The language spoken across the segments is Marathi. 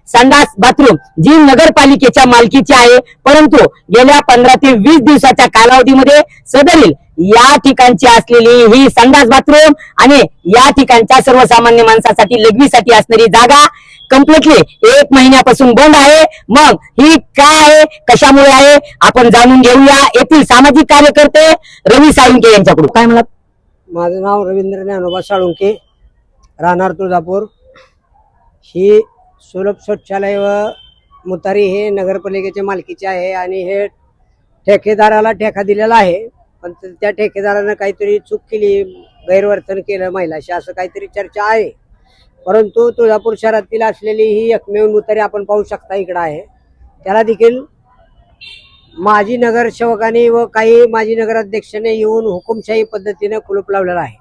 संडास बाथरूम जी नगरपालिकेच्या मालकीची आहे, परंतु गेल्या 15 ते 20 दिवसाच्या कालावधीमध्ये सदरील या ठिकाणची असलेली ही संडास बाथरूम आणि या ठिकाणच्या सर्वसामान्य माणसासाठी लघवीसाठी असणारी जागा कम्प्लिटली 1 महिन्यापासून बंद आहे। मग ही काय आहे, कशामुळे आहे, आपण जाणून घेऊया येथील सामाजिक कार्यकर्ते रवी साळुंके यांच्याकडून। काय म्हणत? माझं नाव रवींद्र ज्ञानोबा साळुंके, राहणार तुळजापूर। ही सुलभ शौचालय व मुतारी हे नगरपालिकेच्या मालकीचे आहे आणि हे ठेकेदाराला ठेका दिलेला आहे, पण त्या ठेकेदारानं काहीतरी चूक केली, गैरवर्तन केलं महिलाशी, असं काहीतरी चर्चा आहे। परंतु तुळजापूर शहरातील असलेली ही एकमेव मुतारी आपण पाहू शकता इकडं आहे, त्याला देखील माजी नगरसेवकांनी व काही माजी नगराध्यक्षाने येऊन हुकुमशाही पद्धतीने कुलूप लावलेला आहे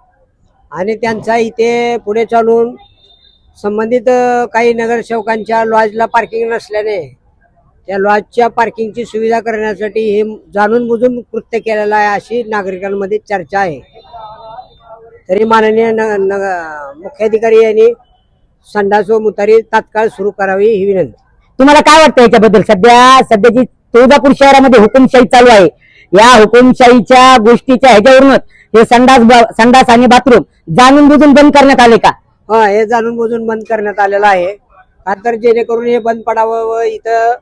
आणि त्यांचा इथे पुढे चालून संबंधित काही नगरसेवकांच्या लॉजला पार्किंग नसल्याने त्या लॉजच्या पार्किंगची सुविधा करण्यासाठी हे जाणून बुजून कृत्य केलेलं आहे अशी नागरिकांमध्ये चर्चा आहे। तरी माननीय मुख्याधिकारी यांनी संडास व मुतारी तात्काळ सुरू करावी ही विनंती। तुम्हाला काय वाटतं याच्याबद्दल? सध्याची तुळजापूर शहरामध्ये हुकुमशाही चालू आहे, या हुकुमशाहीच्या गोष्टीच्या ह्याच्यावरूनच हे संडास आणि बाथरूम जाणून बुजून बंद करण्यात आले का? हे जाणून बुजून बंद करण्यात आलेलं आहे, का तर जेणेकरून हे बंद पडावं व इथं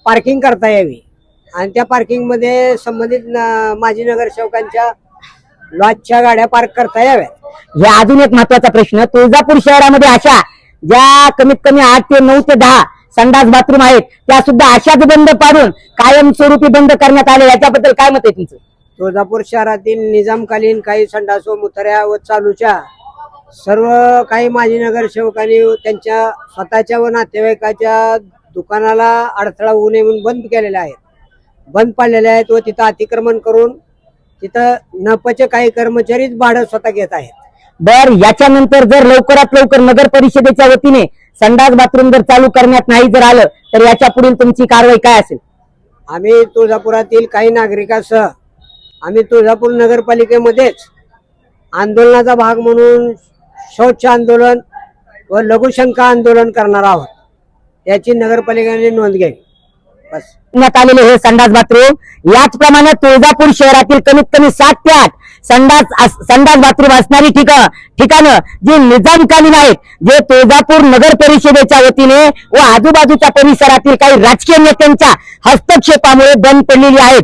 पार्किंग करता यावी आणि त्या पार्किंग मध्ये संबंधित माजी नगरसेवकांच्या लॉजच्या गाड्या पार्क करता याव्यात। हे अजून एक महत्वाचा प्रश्न, तुळजापूर शहरामध्ये अशा ज्या कमीत कमी 8 ते 9 ते 10 संडास बाथरूम आहेत त्या सुद्धा अशाच बंद पाडून कायमस्वरूपी बंद करण्यात आले, याच्याबद्दल काय मत आहे तुमचं? तुळजापूर शहरातील निजामकालीन काही संडास व मुताऱ्या व चालूच्या सर्व काही माजी नगरसेवकांनी त्यांच्या स्वतःच्या व नातेवाईकाच्या दुकानाला अडथळा होऊ नये म्हणून बंद केलेले आहेत, बंद पाडलेले आहेत व तिथं अतिक्रमण करून तिथं नफाचे काही कर्मचारीच भाडं स्वतः घेत आहेत। बर, याच्यानंतर जर लवकरात लवकर नगर परिषदेच्या वतीने संडास बाथरूम जर चालू करण्यात नाही जर आलं तर याच्या पुढील तुमची कारवाई काय असेल? आम्ही तुळजापुरातील काही नागरिकांसह आम्ही तुळजापूर नगरपालिकेमध्येच आंदोलनाचा भाग म्हणून शौच आंदोलन व लघुशंका आंदोलन करणार आहोत, याची नगरपालिकेने नोंद घ्यावी। बस आलेले हे संडास बाथरूम याचप्रमाणे तुळजापूर शहरातील कमीत कमी 7 ते 8 संडास बाथरूम असणारी ठिकाणं जी निजामकालीन आहेत, जे तुळजापूर नगर परिषदेच्या वतीने व आजूबाजूच्या परिसरातील काही राजकीय नेत्यांच्या हस्तक्षेपामुळे बंद पडलेली आहेत।